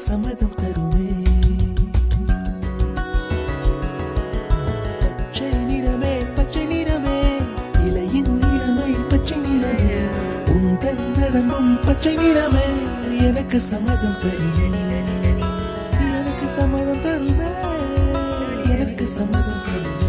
சம்மதம் தருமே. பச்சை நிறமே பச்சை நிறமே, இலையின் நிறமை பச்சை நிறமே, உந்தன் நரம்பும் பச்சை நிறமே, எனக்கு சம்மதம் தருமே, எனக்கு சம்மதம் தருமே, எனக்கு சம்மதம் தருமே.